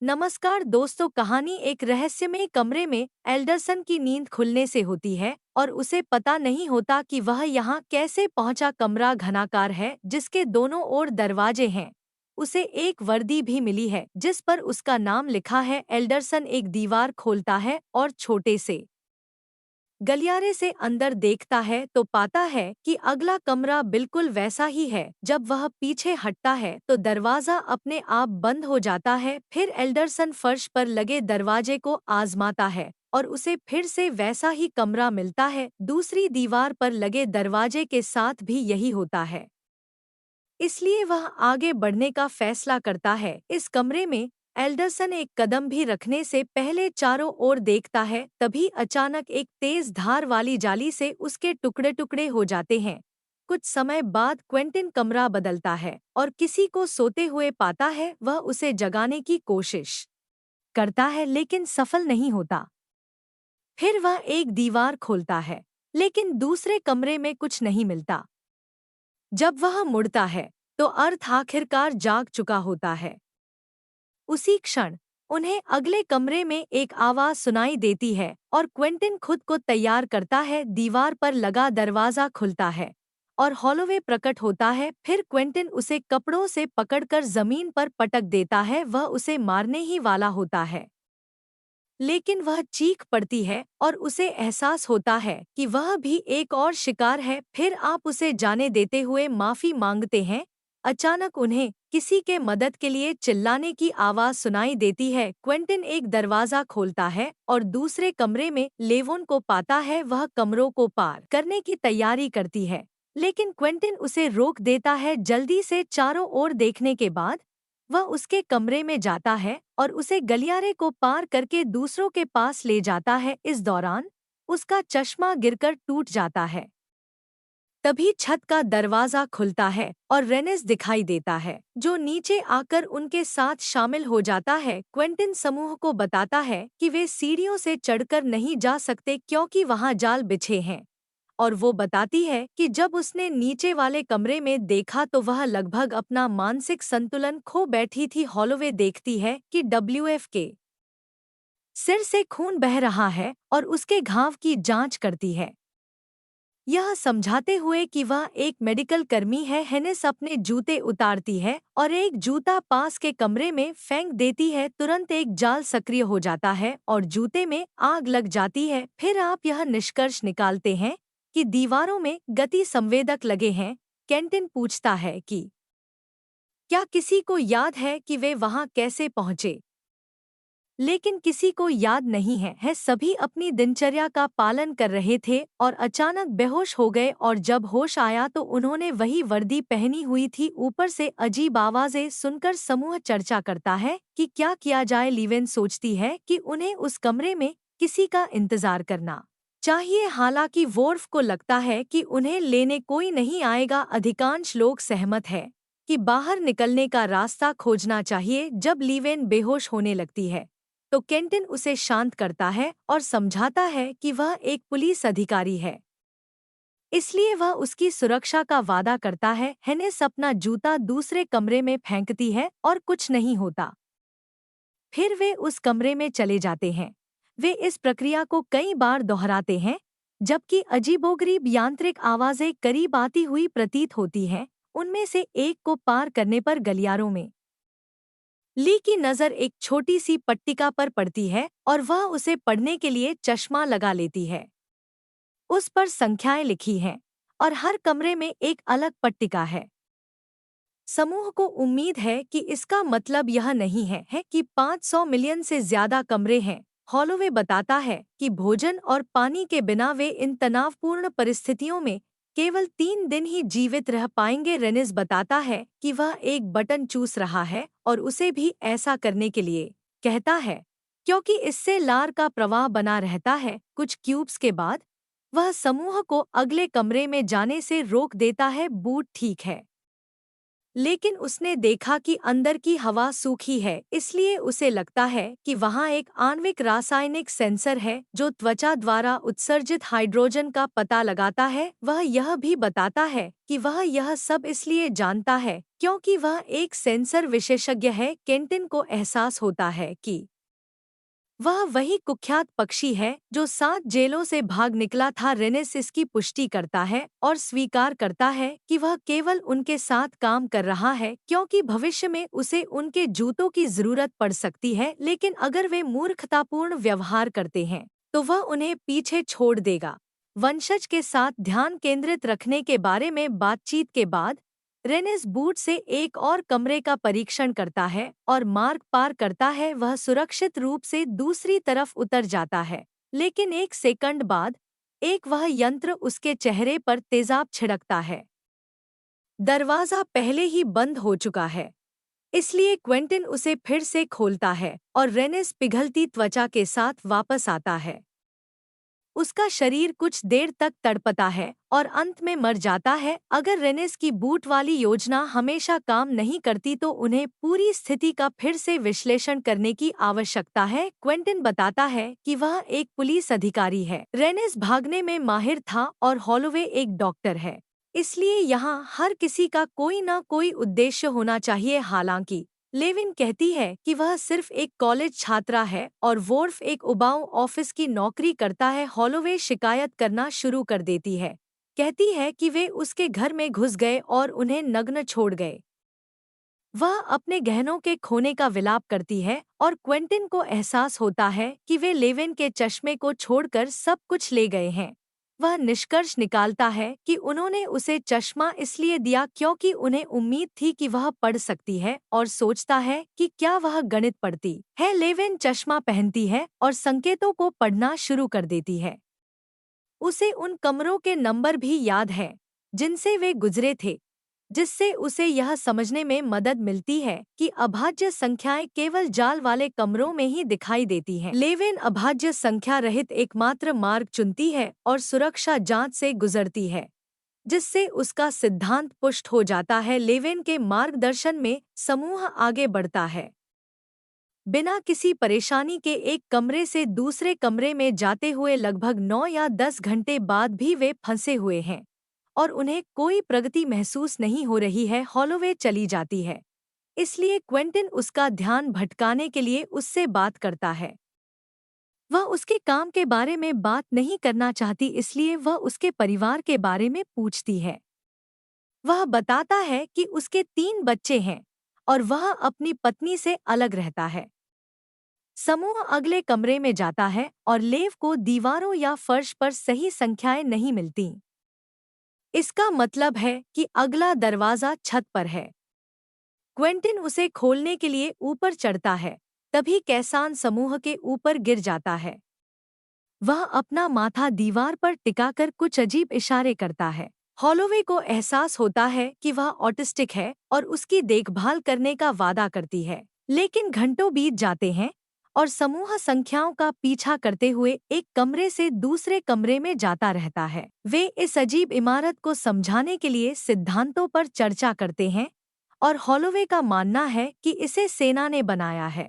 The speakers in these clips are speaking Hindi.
नमस्कार दोस्तों, कहानी एक रहस्यमय कमरे में एल्डरसन की नींद खुलने से होती है और उसे पता नहीं होता कि वह यहाँ कैसे पहुंचा। कमरा घनाकार है जिसके दोनों ओर दरवाजे हैं। उसे एक वर्दी भी मिली है जिस पर उसका नाम लिखा है। एल्डरसन एक दीवार खोलता है और छोटे से गलियारे से अंदर देखता है तो पाता है कि अगला कमरा बिल्कुल वैसा ही है। जब वह पीछे हटता है तो दरवाजा अपने आप बंद हो जाता है। फिर एल्डरसन फर्श पर लगे दरवाजे को आजमाता है और उसे फिर से वैसा ही कमरा मिलता है। दूसरी दीवार पर लगे दरवाजे के साथ भी यही होता है, इसलिए वह आगे बढ़ने का फैसला करता है। इस कमरे में एल्डरसन एक कदम भी रखने से पहले चारों ओर देखता है। तभी अचानक एक तेज धार वाली जाली से उसके टुकड़े टुकड़े हो जाते हैं। कुछ समय बाद क्वेंटिन कमरा बदलता है और किसी को सोते हुए पाता है। वह उसे जगाने की कोशिश करता है लेकिन सफल नहीं होता। फिर वह एक दीवार खोलता है लेकिन दूसरे कमरे में कुछ नहीं मिलता। जब वह मुड़ता है तो अर्थ आखिरकार जाग चुका होता है। उसी क्षण उन्हें अगले कमरे में एक आवाज सुनाई देती है और क्वेंटिन खुद को तैयार करता है। दीवार पर लगा दरवाजा खुलता है और हॉलोवे प्रकट होता है। फिर क्वेंटिन उसे कपड़ों से पकड़कर जमीन पर पटक देता है। वह उसे मारने ही वाला होता है लेकिन वह चीख पड़ती है और उसे एहसास होता है कि वह भी एक और शिकार है। फिर आप उसे जाने देते हुए माफी मांगते हैं। अचानक उन्हें किसी के मदद के लिए चिल्लाने की आवाज सुनाई देती है। क्वेंटिन एक दरवाजा खोलता है और दूसरे कमरे में लेवोन को पाता है। वह कमरों को पार करने की तैयारी करती है लेकिन क्वेंटिन उसे रोक देता है। जल्दी से चारों ओर देखने के बाद वह उसके कमरे में जाता है और उसे गलियारे को पार करके दूसरों के पास ले जाता है। इस दौरान उसका चश्मा गिरकर टूट जाता है। तभी छत का दरवाजा खुलता है और रेनिस दिखाई देता है जो नीचे आकर उनके साथ शामिल हो जाता है। क्वेंटिन समूह को बताता है कि वे सीढ़ियों से चढ़कर नहीं जा सकते क्योंकि वहां जाल बिछे हैं और वो बताती है कि जब उसने नीचे वाले कमरे में देखा तो वह लगभग अपना मानसिक संतुलन खो बैठी थी। हॉलोवे देखती है कि डब्ल्यूएफ के सिर से खून बह रहा है और उसके घाव की जांच करती है, यह समझाते हुए कि वह एक मेडिकल कर्मी है। हेनिस अपने जूते उतारती है और एक जूता पास के कमरे में फेंक देती है। तुरंत एक जाल सक्रिय हो जाता है और जूते में आग लग जाती है। फिर आप यह निष्कर्ष निकालते हैं कि दीवारों में गति संवेदक लगे हैं। केंटिन पूछता है कि क्या किसी को याद है कि वे वहां कैसे पहुंचे, लेकिन किसी को याद नहीं है। सभी अपनी दिनचर्या का पालन कर रहे थे और अचानक बेहोश हो गए और जब होश आया तो उन्होंने वही वर्दी पहनी हुई थी। ऊपर से अजीब आवाजें सुनकर समूह चर्चा करता है कि क्या किया जाए। लिवेन सोचती है कि उन्हें उस कमरे में किसी का इंतजार करना चाहिए, हालांकि वोर्फ को लगता है कि उन्हें लेने कोई नहीं आएगा। अधिकांश लोग सहमत है कि बाहर निकलने का रास्ता खोजना चाहिए। जब लिवेन बेहोश होने लगती है तो केंटिन उसे शांत करता है और समझाता है कि वह एक पुलिस अधिकारी है, इसलिए वह उसकी सुरक्षा का वादा करता है। हेनिस अपना जूता दूसरे कमरे में फेंकती है और कुछ नहीं होता। फिर वे उस कमरे में चले जाते हैं। वे इस प्रक्रिया को कई बार दोहराते हैं जबकि अजीबोगरीब यांत्रिक आवाजें करीब आती हुई प्रतीत होती हैं। उनमें से एक को पार करने पर गलियारों में ली की नज़र एक छोटी सी पट्टिका पर पड़ती है और वह उसे पढ़ने के लिए चश्मा लगा लेती है। उस पर संख्याएं लिखी हैं और हर कमरे में एक अलग पट्टिका है। समूह को उम्मीद है कि इसका मतलब यह नहीं है कि 500 मिलियन से ज्यादा कमरे हैं। हॉलोवे बताता है कि भोजन और पानी के बिना वे इन तनावपूर्ण परिस्थितियों में केवल 3 दिन ही जीवित रह पाएंगे। रेनिस बताता है कि वह एक बटन चूस रहा है और उसे भी ऐसा करने के लिए कहता है क्योंकि इससे लार का प्रवाह बना रहता है। कुछ क्यूब्स के बाद वह समूह को अगले कमरे में जाने से रोक देता है। बूट ठीक है, लेकिन उसने देखा कि अंदर की हवा सूखी है, इसलिए उसे लगता है कि वहाँ एक आणविक रासायनिक सेंसर है जो त्वचा द्वारा उत्सर्जित हाइड्रोजन का पता लगाता है। वह यह भी बताता है कि वह यह सब इसलिए जानता है क्योंकि वह एक सेंसर विशेषज्ञ है। केंटिन को एहसास होता है कि वह वही कुख्यात पक्षी है जो 7 जेलों से भाग निकला था। रेनिस इसकी पुष्टि करता है और स्वीकार करता है कि वह केवल उनके साथ काम कर रहा है क्योंकि भविष्य में उसे उनके जूतों की जरूरत पड़ सकती है, लेकिन अगर वे मूर्खतापूर्ण व्यवहार करते हैं तो वह उन्हें पीछे छोड़ देगा। वंशज के साथ ध्यान केंद्रित रखने के बारे में बातचीत के बाद रेनिस बूट से एक और कमरे का परीक्षण करता है और मार्ग पार करता है। वह सुरक्षित रूप से दूसरी तरफ उतर जाता है, लेकिन एक सेकंड बाद एक वह यंत्र उसके चेहरे पर तेजाब छिड़कता है। दरवाजा पहले ही बंद हो चुका है, इसलिए क्वेंटिन उसे फिर से खोलता है और रेनिस पिघलती त्वचा के साथ वापस आता है। उसका शरीर कुछ देर तक तड़पता है और अंत में मर जाता है। अगर रेनिस की बूट वाली योजना हमेशा काम नहीं करती तो उन्हें पूरी स्थिति का फिर से विश्लेषण करने की आवश्यकता है। क्वेंटिन बताता है कि वह एक पुलिस अधिकारी है। रेनिस भागने में माहिर था और हॉलोवे एक डॉक्टर है, इसलिए यहाँ हर किसी का कोई न कोई उद्देश्य होना चाहिए। हालांकि लेविन कहती है कि वह सिर्फ एक कॉलेज छात्रा है और वोर्फ एक उबाऊ ऑफिस की नौकरी करता है। हॉलोवे शिकायत करना शुरू कर देती है, कहती है कि वे उसके घर में घुस गए और उन्हें नग्न छोड़ गए। वह अपने गहनों के खोने का विलाप करती है और क्वेंटिन को एहसास होता है कि वे लेविन के चश्मे को छोड़कर सब कुछ ले गए हैं। वह निष्कर्ष निकालता है कि उन्होंने उसे चश्मा इसलिए दिया क्योंकि उन्हें उम्मीद थी कि वह पढ़ सकती है, और सोचता है कि क्या वह गणित पढ़ती है। लेविन चश्मा पहनती है और संकेतों को पढ़ना शुरू कर देती है। उसे उन कमरों के नंबर भी याद हैं जिनसे वे गुजरे थे, जिससे उसे यह समझने में मदद मिलती है कि अभाज्य संख्याएं केवल जाल वाले कमरों में ही दिखाई देती हैं। लेविन अभाज्य संख्या रहित एकमात्र मार्ग चुनती है और सुरक्षा जांच से गुजरती है, जिससे उसका सिद्धांत पुष्ट हो जाता है। लेविन के मार्गदर्शन में समूह आगे बढ़ता है, बिना किसी परेशानी के एक कमरे से दूसरे कमरे में जाते हुए। लगभग 9 या 10 घंटे बाद भी वे फंसे हुए हैं और उन्हें कोई प्रगति महसूस नहीं हो रही है। हॉलोवे चली जाती है, इसलिए क्वेंटिन उसका ध्यान भटकाने के लिए उससे बात करता है। वह उसके काम के बारे में बात नहीं करना चाहती, इसलिए वह उसके परिवार के बारे में पूछती है। वह बताता है कि उसके 3 बच्चे हैं और वह अपनी पत्नी से अलग रहता है। समूह अगले कमरे में जाता है और लेव को दीवारों या फर्श पर सही संख्याएं नहीं मिलती। इसका मतलब है कि अगला दरवाजा छत पर है। क्वेंटिन उसे खोलने के लिए ऊपर चढ़ता है, तभी कैसान समूह के ऊपर गिर जाता है। वह अपना माथा दीवार पर टिकाकर कुछ अजीब इशारे करता है। हॉलोवे को एहसास होता है कि वह ऑटिस्टिक है और उसकी देखभाल करने का वादा करती है, लेकिन घंटों बीत जाते हैं और समूह संख्याओं का पीछा करते हुए एक कमरे से दूसरे कमरे में जाता रहता है। वे इस अजीब इमारत को समझाने के लिए सिद्धांतों पर चर्चा करते हैं और हॉलोवे का मानना है कि इसे सेना ने बनाया है,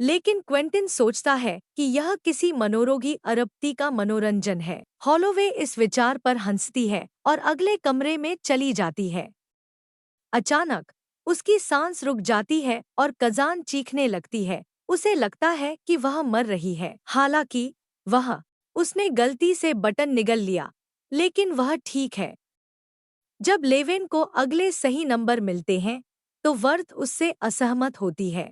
लेकिन क्वेंटिन सोचता है कि यह किसी मनोरोगी अरबती का मनोरंजन है। हॉलोवे इस विचार पर हंसती है और अगले कमरे में चली जाती है। अचानक उसकी सांस रुक जाती है और कजान चीखने लगती है। उसे लगता है कि वह मर रही है। हालांकि उसने गलती से बटन निगल लिया, लेकिन वह ठीक है। जब लेविन को अगले सही नंबर मिलते हैं तो वर्थ उससे असहमत होती है।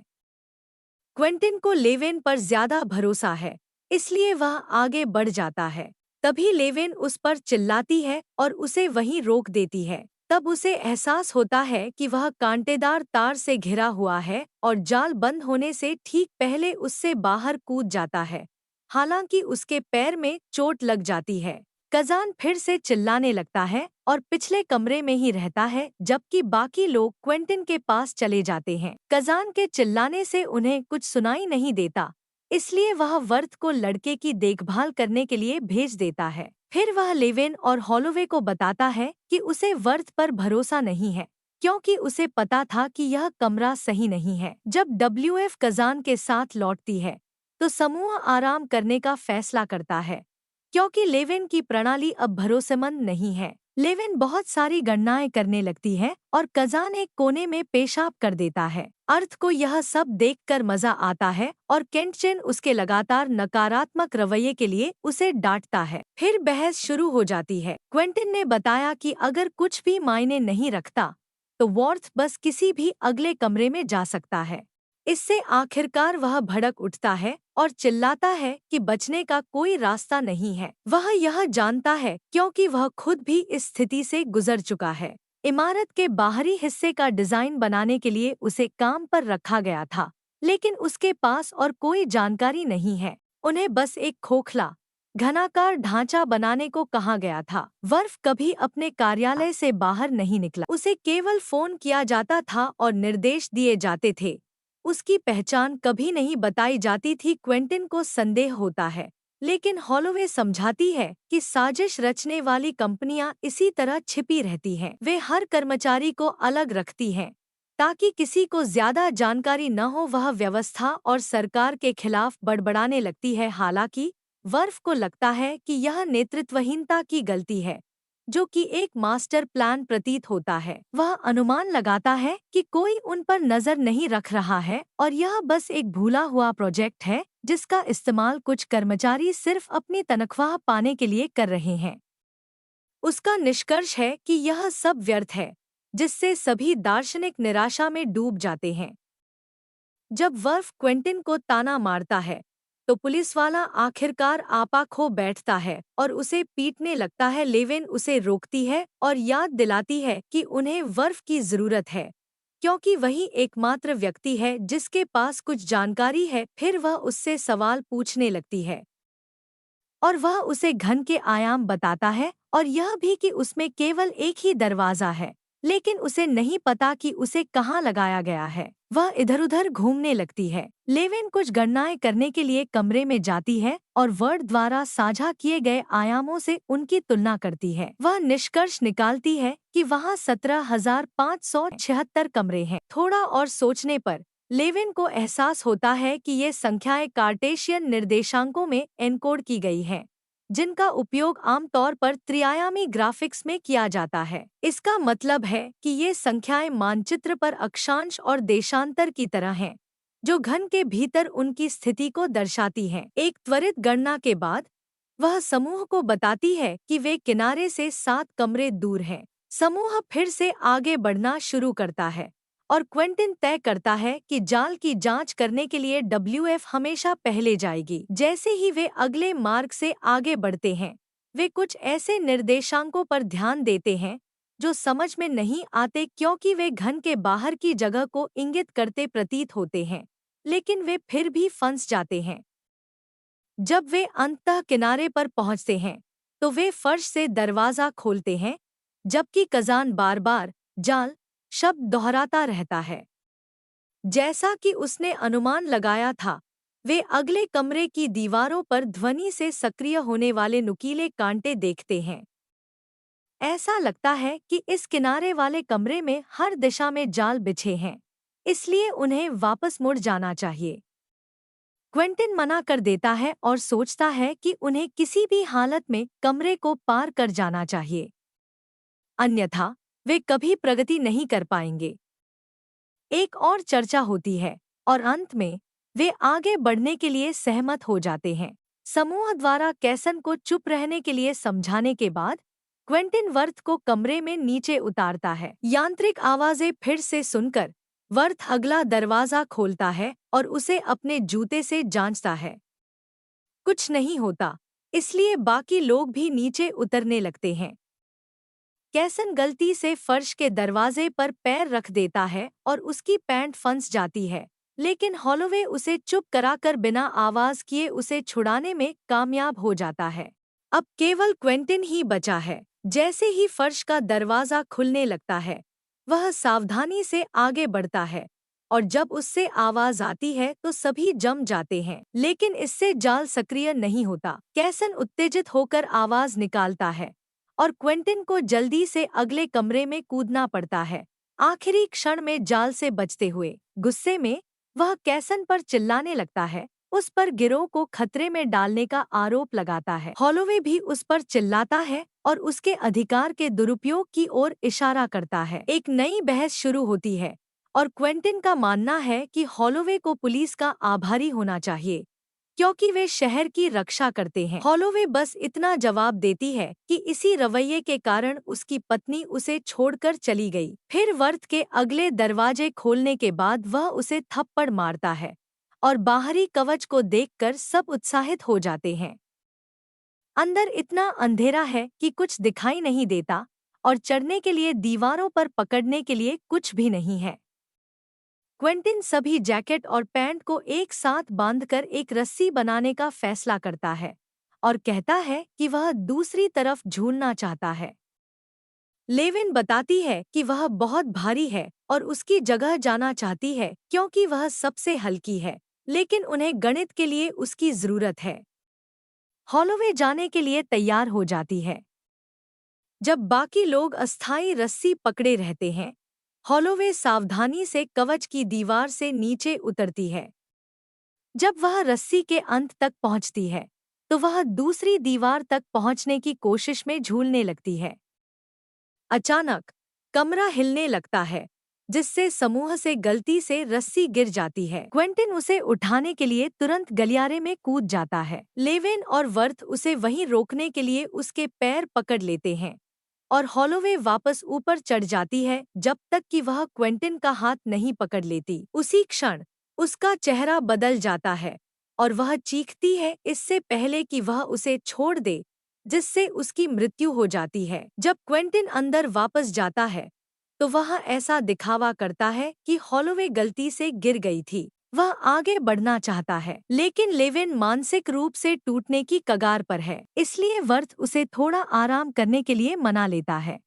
क्वेंटिन को लेविन पर ज्यादा भरोसा है, इसलिए वह आगे बढ़ जाता है। तभी लेविन उस पर चिल्लाती है और उसे वहीं रोक देती है। तब उसे एहसास होता है कि वह कांटेदार तार से घिरा हुआ है और जाल बंद होने से ठीक पहले उससे बाहर कूद जाता है। हालांकि उसके पैर में चोट लग जाती है। कजान फिर से चिल्लाने लगता है और पिछले कमरे में ही रहता है, जबकि बाकी लोग क्वेंटिन के पास चले जाते हैं। कजान के चिल्लाने से उन्हें कुछ सुनाई नहीं देता, इसलिए वह वर्थ को लड़के की देखभाल करने के लिए भेज देता है। फिर वह लेविन और हॉलोवे को बताता है कि उसे वर्थ पर भरोसा नहीं है। क्योंकि उसे पता था कि यह कमरा सही नहीं है। जब डब्ल्यूएफ कजान के साथ लौटती है तो समूह आराम करने का फैसला करता है, क्योंकि लेविन की प्रणाली अब भरोसेमंद नहीं है। लेविन बहुत सारी गणनाएं करने लगती है और कजान एक कोने में पेशाब कर देता है। अर्थ को यह सब देखकर मजा आता है और केंटचेन उसके लगातार नकारात्मक रवैये के लिए उसे डांटता है। फिर बहस शुरू हो जाती है। क्वेंटिन ने बताया कि अगर कुछ भी मायने नहीं रखता तो वॉर्थ बस किसी भी अगले कमरे में जा सकता है। इससे आखिरकार वह भड़क उठता है और चिल्लाता है कि बचने का कोई रास्ता नहीं है। वह यह जानता है क्योंकि वह खुद भी इस स्थिति से गुजर चुका है। इमारत के बाहरी हिस्से का डिजाइन बनाने के लिए उसे काम पर रखा गया था, लेकिन उसके पास और कोई जानकारी नहीं है। उन्हें बस एक खोखला घनाकार ढांचा बनाने को कहा गया था। वर्फ कभी अपने कार्यालय से बाहर नहीं निकला। उसे केवल फोन किया जाता था और निर्देश दिए जाते थे। उसकी पहचान कभी नहीं बताई जाती थी। क्वेंटिन को संदेह होता है, लेकिन हॉलोवे समझाती है कि साजिश रचने वाली कंपनियां इसी तरह छिपी रहती हैं। वे हर कर्मचारी को अलग रखती हैं ताकि किसी को ज्यादा जानकारी न हो। वह व्यवस्था और सरकार के खिलाफ बड़बड़ाने लगती है। हालांकि वर्फ को लगता है कि यह नेतृत्वहीनता की गलती है, जो कि एक मास्टर प्लान प्रतीत होता है। वह अनुमान लगाता है कि कोई उन पर नजर नहीं रख रहा है और यह बस एक भूला हुआ प्रोजेक्ट है जिसका इस्तेमाल कुछ कर्मचारी सिर्फ अपनी तनख्वाह पाने के लिए कर रहे हैं। उसका निष्कर्ष है कि यह सब व्यर्थ है, जिससे सभी दार्शनिक निराशा में डूब जाते हैं। जब वर्फ क्वेंटिन को ताना मारता है तो पुलिस वाला आखिरकार आपा खो बैठता है और उसे पीटने लगता है। लेविन उसे रोकती है और याद दिलाती है कि उन्हें वर्फ की जरूरत है, क्योंकि वही एकमात्र व्यक्ति है जिसके पास कुछ जानकारी है। फिर वह उससे सवाल पूछने लगती है और वह उसे घन के आयाम बताता है और यह भी कि उसमें केवल एक ही दरवाजा है, लेकिन उसे नहीं पता कि उसे कहाँ लगाया गया है। वह इधर-उधर घूमने लगती है। लेविन कुछ गणनाएं करने के लिए कमरे में जाती है और वर्ड द्वारा साझा किए गए आयामों से उनकी तुलना करती है। वह निष्कर्ष निकालती है कि वहाँ 17,576 कमरे हैं। थोड़ा और सोचने पर लेविन को एहसास होता है कि ये संख्याएं कार्टेशियन निर्देशांकों में एनकोड की गई हैं, जिनका उपयोग आमतौर पर त्रिआयामी ग्राफिक्स में किया जाता है। इसका मतलब है कि ये संख्याएं मानचित्र पर अक्षांश और देशांतर की तरह हैं, जो घन के भीतर उनकी स्थिति को दर्शाती हैं। एक त्वरित गणना के बाद वह समूह को बताती है कि वे किनारे से 7 कमरे दूर हैं। समूह फिर से आगे बढ़ना शुरू करता है और क्वेंटिन तय करता है कि जाल की जांच करने के लिए डब्ल्यूएफ हमेशा पहले जाएगी। जैसे ही वे अगले मार्ग से आगे बढ़ते हैं, वे कुछ ऐसे निर्देशांकों पर ध्यान देते हैं जो समझ में नहीं आते, क्योंकि वे घन के बाहर की जगह को इंगित करते प्रतीत होते हैं, लेकिन वे फिर भी फंस जाते हैं। जब वे अंततः किनारे पर पहुंचते हैं तो वे फर्श से दरवाजा खोलते हैं, जबकि कजान बार बार जाल शब्द दोहराता रहता है। जैसा कि उसने अनुमान लगाया था, वे अगले कमरे की दीवारों पर ध्वनि से सक्रिय होने वाले नुकीले कांटे देखते हैं। ऐसा लगता है कि इस किनारे वाले कमरे में हर दिशा में जाल बिछे हैं, इसलिए उन्हें वापस मुड़ जाना चाहिए। क्वेंटिन मना कर देता है और सोचता है कि उन्हें किसी भी हालत में कमरे को पार कर जाना चाहिए, अन्यथा वे कभी प्रगति नहीं कर पाएंगे। एक और चर्चा होती है और अंत में वे आगे बढ़ने के लिए सहमत हो जाते हैं। समूह द्वारा कैसन को चुप रहने के लिए समझाने के बाद क्वेंटिन वर्थ को कमरे में नीचे उतारता है। यांत्रिक आवाजें फिर से सुनकर वर्थ अगला दरवाजा खोलता है और उसे अपने जूते से जांचता है। कुछ नहीं होता, इसलिए बाकी लोग भी नीचे उतरने लगते हैं। कैसन गलती से फर्श के दरवाजे पर पैर रख देता है और उसकी पैंट फंस जाती है, लेकिन हॉलोवे उसे चुप कराकर बिना आवाज किए उसे छुड़ाने में कामयाब हो जाता है। अब केवल क्वेंटिन ही बचा है। जैसे ही फर्श का दरवाजा खुलने लगता है, वह सावधानी से आगे बढ़ता है और जब उससे आवाज आती है तो सभी जम जाते हैं, लेकिन इससे जाल सक्रिय नहीं होता। कैसन उत्तेजित होकर आवाज निकालता है और क्वेंटिन को जल्दी से अगले कमरे में कूदना पड़ता है, आखिरी क्षण में जाल से बचते हुए गुस्से में वह कैसन पर चिल्लाने लगता है, उस पर गिरोह को खतरे में डालने का आरोप लगाता है। हॉलोवे भी उस पर चिल्लाता है और उसके अधिकार के दुरुपयोग की ओर इशारा करता है। एक नई बहस शुरू होती है और क्वेंटिन का मानना है कि हॉलोवे को पुलिस का आभारी होना चाहिए क्योंकि वे शहर की रक्षा करते हैं। हॉलोवे बस इतना जवाब देती है कि इसी रवैये के कारण उसकी पत्नी उसे छोड़कर चली गई। फिर वर्थ के अगले दरवाजे खोलने के बाद वह उसे थप्पड़ मारता है और बाहरी कवच को देखकर सब उत्साहित हो जाते हैं। अंदर इतना अंधेरा है कि कुछ दिखाई नहीं देता और चढ़ने के लिए दीवारों पर पकड़ने के लिए कुछ भी नहीं है। क्वेंटिन सभी जैकेट और पैंट को एक साथ बांधकर एक रस्सी बनाने का फैसला करता है और कहता है कि वह दूसरी तरफ झूलना चाहता है। लेविन बताती है कि वह बहुत भारी है और उसकी जगह जाना चाहती है क्योंकि वह सबसे हल्की है, लेकिन उन्हें गणित के लिए उसकी जरूरत है। हॉलोवे जाने के लिए तैयार हो जाती है। जब बाकी लोग अस्थायी रस्सी पकड़े रहते हैं, हॉलोवे सावधानी से कवच की दीवार से नीचे उतरती है। जब वह रस्सी के अंत तक पहुंचती है, तो वह दूसरी दीवार तक पहुंचने की कोशिश में झूलने लगती है। अचानक कमरा हिलने लगता है, जिससे समूह से गलती से रस्सी गिर जाती है। क्वेंटिन उसे उठाने के लिए तुरंत गलियारे में कूद जाता है। लेविन और वर्थ उसे वहीं रोकने के लिए उसके पैर पकड़ लेते हैं और हॉलोवे वापस ऊपर चढ़ जाती है जब तक कि वह क्वेंटिन का हाथ नहीं पकड़ लेती। उसी क्षण उसका चेहरा बदल जाता है और वह चीखती है इससे पहले कि वह उसे छोड़ दे, जिससे उसकी मृत्यु हो जाती है। जब क्वेंटिन अंदर वापस जाता है तो वह ऐसा दिखावा करता है कि हॉलोवे गलती से गिर गई थी। वह आगे बढ़ना चाहता है, लेकिन लेविन मानसिक रूप से टूटने की कगार पर है, इसलिए वर्थ उसे थोड़ा आराम करने के लिए मना लेता है।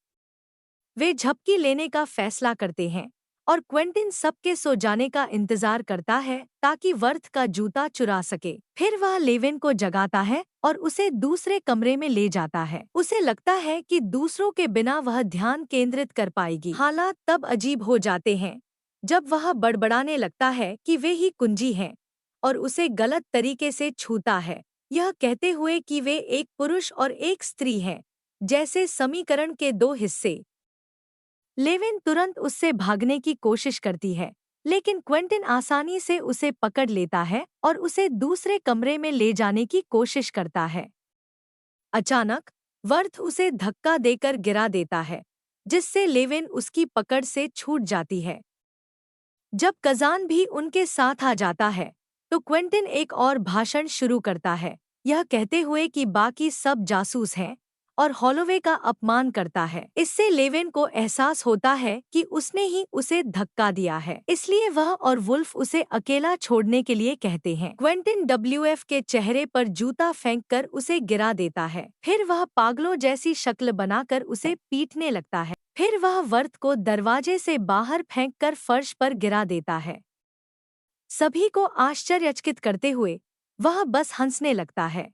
वे झपकी लेने का फैसला करते हैं और क्वेंटिन सबके सो जाने का इंतजार करता है ताकि वर्थ का जूता चुरा सके। फिर वह लेविन को जगाता है और उसे दूसरे कमरे में ले जाता है। उसे लगता है कि दूसरों के बिना वह ध्यान केंद्रित कर पाएगी। हालात तब अजीब हो जाते हैं जब वह बड़बड़ाने लगता है कि वे ही कुंजी हैं और उसे गलत तरीके से छूता है, यह कहते हुए कि वे एक पुरुष और एक स्त्री हैं, जैसे समीकरण के दो हिस्से। लेविन तुरंत उससे भागने की कोशिश करती है, लेकिन क्वेंटिन आसानी से उसे पकड़ लेता है और उसे दूसरे कमरे में ले जाने की कोशिश करता है। अचानक वर्थ उसे धक्का देकर गिरा देता है, जिससे लेविन उसकी पकड़ से छूट जाती है। जब कजान भी उनके साथ आ जाता है, तो क्वेंटिन एक और भाषण शुरू करता है, यह कहते हुए कि बाकी सब जासूस हैं और हॉलोवे का अपमान करता है। इससे लेविन को एहसास होता है कि उसने ही उसे धक्का दिया है, इसलिए वह और वुल्फ उसे अकेला छोड़ने के लिए कहते हैं। क्वेंटिन डब्ल्यूएफ के चेहरे पर जूता फेंककर उसे गिरा देता है। फिर वह पागलों जैसी शक्ल बनाकर उसे पीटने लगता है। फिर वह वर्थ को दरवाजे से बाहर फेंककर फर्श पर गिरा देता है। सभी को आश्चर्यचकित करते हुए वह बस हंसने लगता है।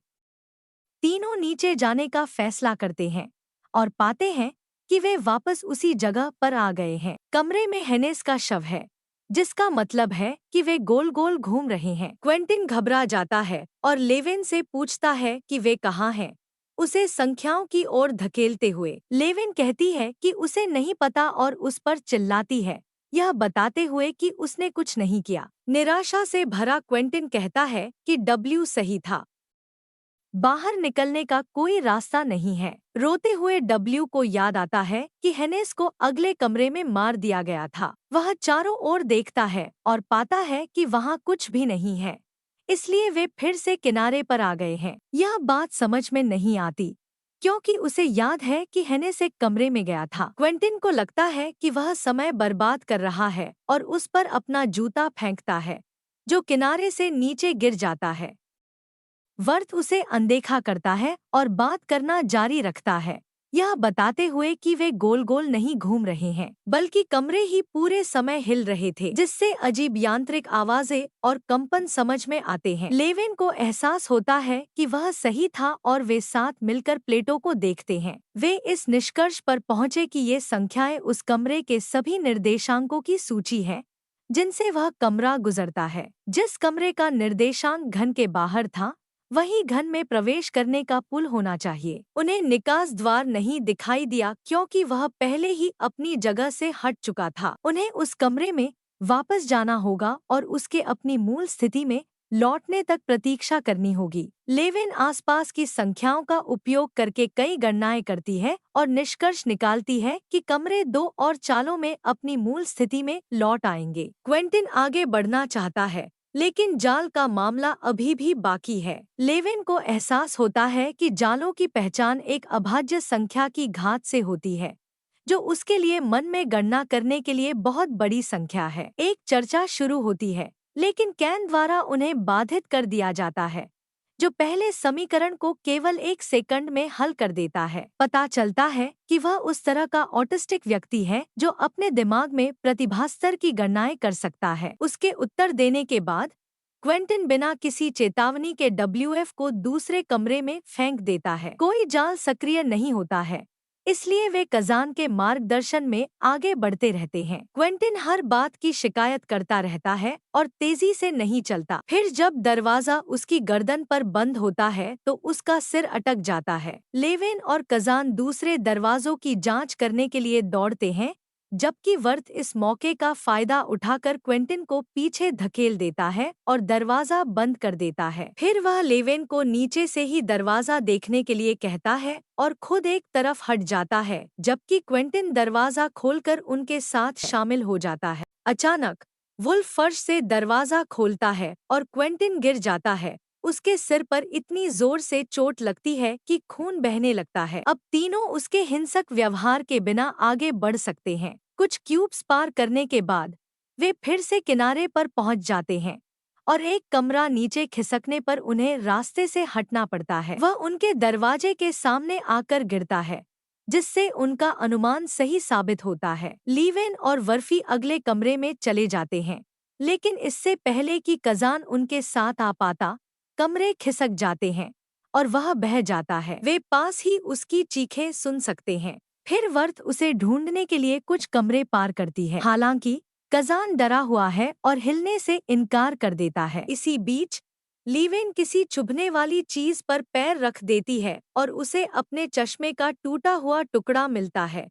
तीनों नीचे जाने का फैसला करते हैं और पाते हैं कि वे वापस उसी जगह पर आ गए हैं। कमरे में हेनेस का शव है, जिसका मतलब है कि वे गोल गोल घूम रहे हैं। क्वेंटिन घबरा जाता है और लेविन से पूछता है कि वे कहाँ हैं, उसे संख्याओं की ओर धकेलते हुए। लेविन कहती है कि उसे नहीं पता और उस पर चिल्लाती है, यह बताते हुए कि उसने कुछ नहीं किया। निराशा से भरा क्वेंटिन कहता है कि डब्ल्यू सही था, बाहर निकलने का कोई रास्ता नहीं है। रोते हुए डब्ल्यू को याद आता है कि हेनेस को अगले कमरे में मार दिया गया था। वह चारों ओर देखता है और पाता है कि वहाँ कुछ भी नहीं है, इसलिए वे फिर से किनारे पर आ गए हैं। यह बात समझ में नहीं आती क्योंकि उसे याद है कि हेनेस एक कमरे में गया था। क्वेंटिन को लगता है कि वह समय बर्बाद कर रहा है और उस पर अपना जूता फेंकता है, जो किनारे से नीचे गिर जाता है। वर्थ उसे अनदेखा करता है और बात करना जारी रखता है, यह बताते हुए कि वे गोल गोल नहीं घूम रहे हैं, बल्कि कमरे ही पूरे समय हिल रहे थे, जिससे अजीब यांत्रिक आवाजें और कंपन समझ में आते हैं। लेविन को एहसास होता है कि वह सही था और वे साथ मिलकर प्लेटो को देखते हैं। वे इस निष्कर्ष पर पहुंचे कि ये संख्याएं उस कमरे के सभी निर्देशांकों की सूची है जिनसे वह कमरा गुजरता है। जिस कमरे का निर्देशांक घन के बाहर था, वही घन में प्रवेश करने का पुल होना चाहिए। उन्हें निकास द्वार नहीं दिखाई दिया क्योंकि वह पहले ही अपनी जगह से हट चुका था। उन्हें उस कमरे में वापस जाना होगा और उसके अपनी मूल स्थिति में लौटने तक प्रतीक्षा करनी होगी। लेविन आसपास की संख्याओं का उपयोग करके कई गणनाएं करती है और निष्कर्ष निकालती है कि कमरे 2 और चालों में अपनी मूल स्थिति में लौट आएंगे। क्वेंटिन आगे बढ़ना चाहता है, लेकिन जाल का मामला अभी भी बाकी है। लेविन को एहसास होता है कि जालों की पहचान एक अभाज्य संख्या की घात से होती है, जो उसके लिए मन में गणना करने के लिए बहुत बड़ी संख्या है। एक चर्चा शुरू होती है, लेकिन कैन द्वारा उन्हें बाधित कर दिया जाता है, जो पहले समीकरण को केवल 1 सेकंड में हल कर देता है। पता चलता है कि वह उस तरह का ऑटिस्टिक व्यक्ति है जो अपने दिमाग में प्रतिभा स्तर की गणनाएं कर सकता है। उसके उत्तर देने के बाद क्वेंटिन बिना किसी चेतावनी के WF को दूसरे कमरे में फेंक देता है। कोई जाल सक्रिय नहीं होता है, इसलिए वे कजान के मार्गदर्शन में आगे बढ़ते रहते हैं। क्वेंटिन हर बात की शिकायत करता रहता है और तेजी से नहीं चलता। फिर जब दरवाजा उसकी गर्दन पर बंद होता है तो उसका सिर अटक जाता है। लेविन और कजान दूसरे दरवाजों की जांच करने के लिए दौड़ते हैं, जबकि वर्थ इस मौके का फायदा उठाकर क्वेंटिन को पीछे धकेल देता है और दरवाजा बंद कर देता है। फिर वह लेविन को नीचे से ही दरवाजा देखने के लिए कहता है और खुद एक तरफ हट जाता है, जबकि क्वेंटिन दरवाजा खोलकर उनके साथ शामिल हो जाता है। अचानक वुल्फ फर्श से दरवाजा खोलता है और क्वेंटिन गिर जाता है। उसके सिर पर इतनी जोर से चोट लगती है कि खून बहने लगता है। अब तीनों उसके हिंसक व्यवहार के बिना आगे बढ़ सकते हैं। कुछ क्यूब्स पार करने के बाद वे फिर से किनारे पर पहुंच जाते हैं और एक कमरा नीचे खिसकने पर उन्हें रास्ते से हटना पड़ता है। वह उनके दरवाजे के सामने आकर गिरता है, जिससे उनका अनुमान सही साबित होता है। लीवेन और वर्फी अगले कमरे में चले जाते हैं, लेकिन इससे पहले कि कजान उनके साथ आ पाता, कमरे खिसक जाते हैं और वह बह जाता है। वे पास ही उसकी चीखें सुन सकते हैं। फिर वर्थ उसे ढूंढने के लिए कुछ कमरे पार करती है। हालांकि कजान डरा हुआ है और हिलने से इनकार कर देता है। इसी बीच लीवेन किसी चुभने वाली चीज पर पैर रख देती है और उसे अपने चश्मे का टूटा हुआ टुकड़ा मिलता है,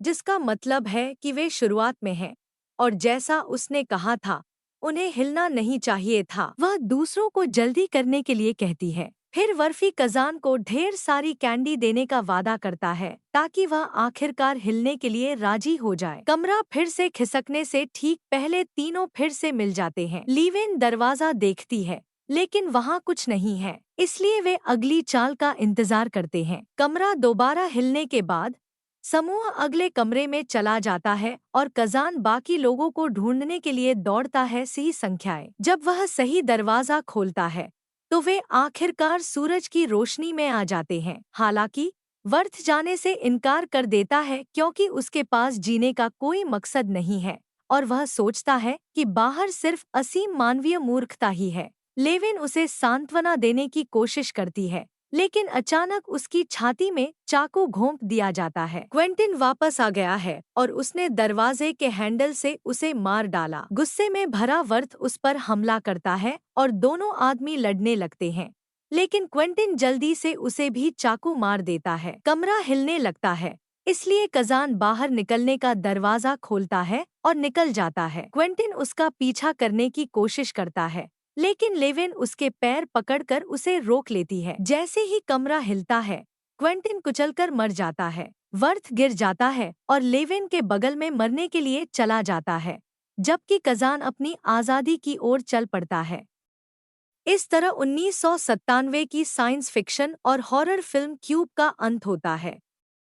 जिसका मतलब है कि वे शुरुआत में हैं और जैसा उसने कहा था, उन्हें हिलना नहीं चाहिए था। वह दूसरों को जल्दी करने के लिए कहती है। फिर वर्फी कजान को ढेर सारी कैंडी देने का वादा करता है ताकि वह आखिरकार हिलने के लिए राजी हो जाए। कमरा फिर से खिसकने से ठीक पहले तीनों फिर से मिल जाते हैं। लीवेन दरवाजा देखती है, लेकिन वहाँ कुछ नहीं है, इसलिए वे अगली चाल का इंतजार करते हैं। कमरा दोबारा हिलने के बाद समूह अगले कमरे में चला जाता है और कजान बाकी लोगों को ढूंढने के लिए दौड़ता है सही संख्याएं। जब वह सही दरवाजा खोलता है तो वे आखिरकार सूरज की रोशनी में आ जाते हैं। हालांकि वर्थ जाने से इनकार कर देता है क्योंकि उसके पास जीने का कोई मकसद नहीं है और वह सोचता है कि बाहर सिर्फ असीम मानवीय मूर्खता ही है। लेविन उसे सांत्वना देने की कोशिश करती है, लेकिन अचानक उसकी छाती में चाकू घोंप दिया जाता है। क्वेंटिन वापस आ गया है और उसने दरवाजे के हैंडल से उसे मार डाला। गुस्से में भरा वर्थ उस पर हमला करता है और दोनों आदमी लड़ने लगते हैं, लेकिन क्वेंटिन जल्दी से उसे भी चाकू मार देता है। कमरा हिलने लगता है, इसलिए कजान बाहर निकलने का दरवाजा खोलता है और निकल जाता है। क्वेंटिन उसका पीछा करने की कोशिश करता है, लेकिन लेविन उसके पैर पकड़कर उसे रोक लेती है। जैसे ही कमरा हिलता है, क्वेंटिन कुचलकर मर जाता है। वर्थ गिर जाता है और लेविन के बगल में मरने के लिए चला जाता है, जबकि कजान अपनी आज़ादी की ओर चल पड़ता है। इस तरह 1997 की साइंस फिक्शन और हॉरर फिल्म क्यूब का अंत होता है।